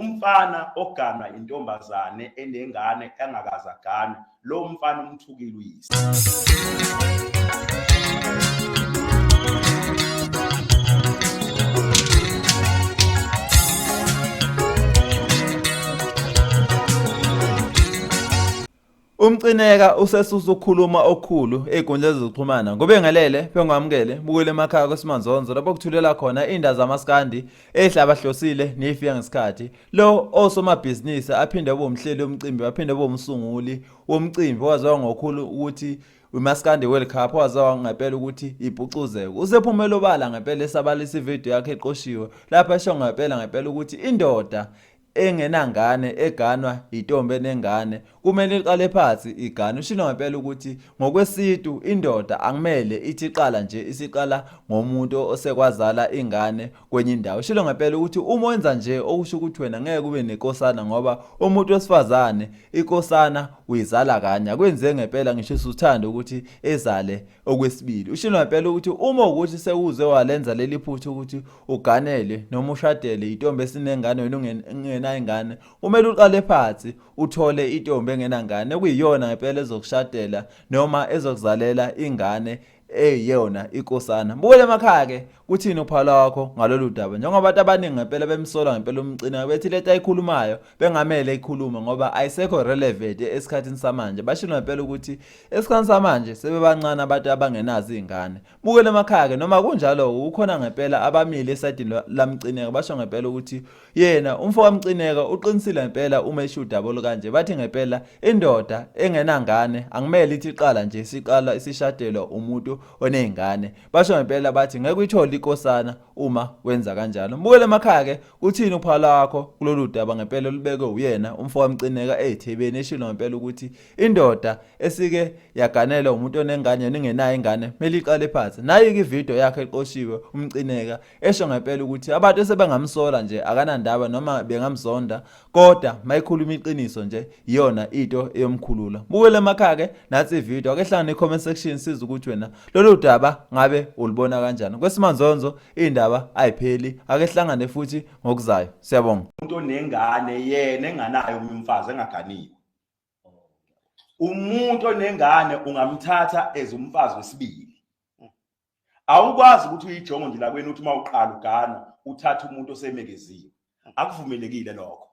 umfana oganwa intombazane enengane engakaze aganwe, lo mfana umthukile uyise. Mcineka Ususe Ukukhuluma okukhulu einkundleni zokuxhumana ngobe ngelele bengamukele bukele emakhaya kweSimanzonzo lapho kuthulela khona indawo zaMaskand ehlaba hlosile nefika ngesikhathi lo osomabhizinisi aphinde abe umhleli womcimbi aphinde abe umsunguli womcimbi waziwa ngokukhulu ukuthi uMaskand World Cup waziwa ngempela ukuthi iphucuzeko usephumela obala ngempela esabalisa ivideo yakhe eqoshiwe lapha esho ngempela ukuthi indoda engenangane eganwa intombi enengane kumele iqale phansi igane ushilo ngempela ukuthi ngokwesitu indoda akumele ithi iqala nje isiqala ngomuntu osekwazala ingane kwenye indawo ushilo ngempela ukuthi uma wenza nje okusho ukuthi wena ngeke kube nenkosana ngoba umuntu wesifazane inkosana uyizala kanye akwenze ngempela ngisho usuthanda ukuthi ezale okwesibili ushilo ngempela ukuthi uma ukuthi sekuze walenza leli phuthu ukuthi uganele noma ushadele intombi esinengane wena ingane umele uqale phansi uthole intombi engenangane okuyiyona ngempela ezokushadela noma ezokuzalela ingane eyona inkosana. Mbukele emakhaya ke kuthini uphala wakho ngalolu daba njengoba abantu abaningi ngempela bemsola ngempela Mcineka bethi leta ayikhulumayo bengamele ikhuluma ngoba ayisekho relevant esikhathini samanje bashilo ngempela ukuthi esikhathini samanje sebebancane abantu abangenazi izingane. Bukele emakhaya ke noma kunjalo ukhona ngempela abamile esidini laMcineka basho ngempela ukuthi yena umfo kaMcineka uqinisile ngempela uma eshuda bolo kanje bathi ngempela indoda engenangane akumele ithi iqala nje isiqala isishadelwa umuntu onezingane basho ngempela bathi ngeke uyithole inkosana uma wenza kanjalo. Mbukele emakhaya ke uthini uphala wakho kulolu daba ngempela olubeke uyena umfo kaMcineka eThebeni eshilo ngempela ukuthi indoda esike yaganela umuntu onengane ningenayo ingane mele iqale phansi nayo ke ivideo yakhe eqoshiwe uMcineka esho ngempela ukuthi abantu sebengamsola nje akanandaba noma bengamzonda kodwa mayikhuluma iqiniso nje iyona into eyomkhulula. Mbukele emakhaya ke nathi ivideo ake hlanga ne-comment section siza ukuthi wena lolu daba ngabe ulibona kanjani. KweSimanzonzo indaba ayipheli ake hlangane futhi ngokuzayo. Siyabonga. Umuntu onengane yena enganayo umfazi engaganiwe. Umuntu onengane ungamthatha ezumfazi wesibili. Awukwazi ukuthi uyijonge nje la kwenu uthi mawuqala ugana uthatha umuntu osemekeziwe. Akuvumelekile lokho.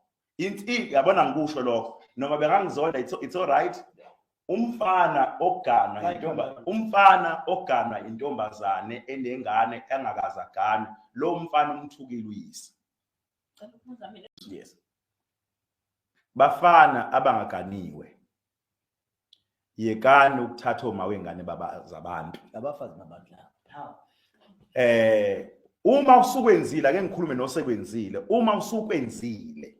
Yabona ngikusho lokho noma bengangizonda it's all right. Umfana oganwa intombazane enengane engakaze aganwe lo mfana umthukile uyise. Yes. Bafana abangaganiwe yekani ukuthatha oma wengane zabantu abafazi nabantu la uma usukwenzile ake ngikhulume nosekwenzile uma usukwenzile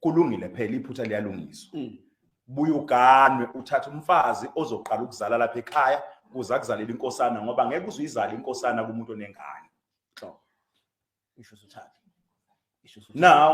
kulungile phela iphutha liyalungiswa buya uganwe uthatha umfazi ozoqala ukuzala lapha ekhaya kuza kuzalela inkosana ngoba ngeke uzuyizala inkosana kumuntu onengane isho suthatha now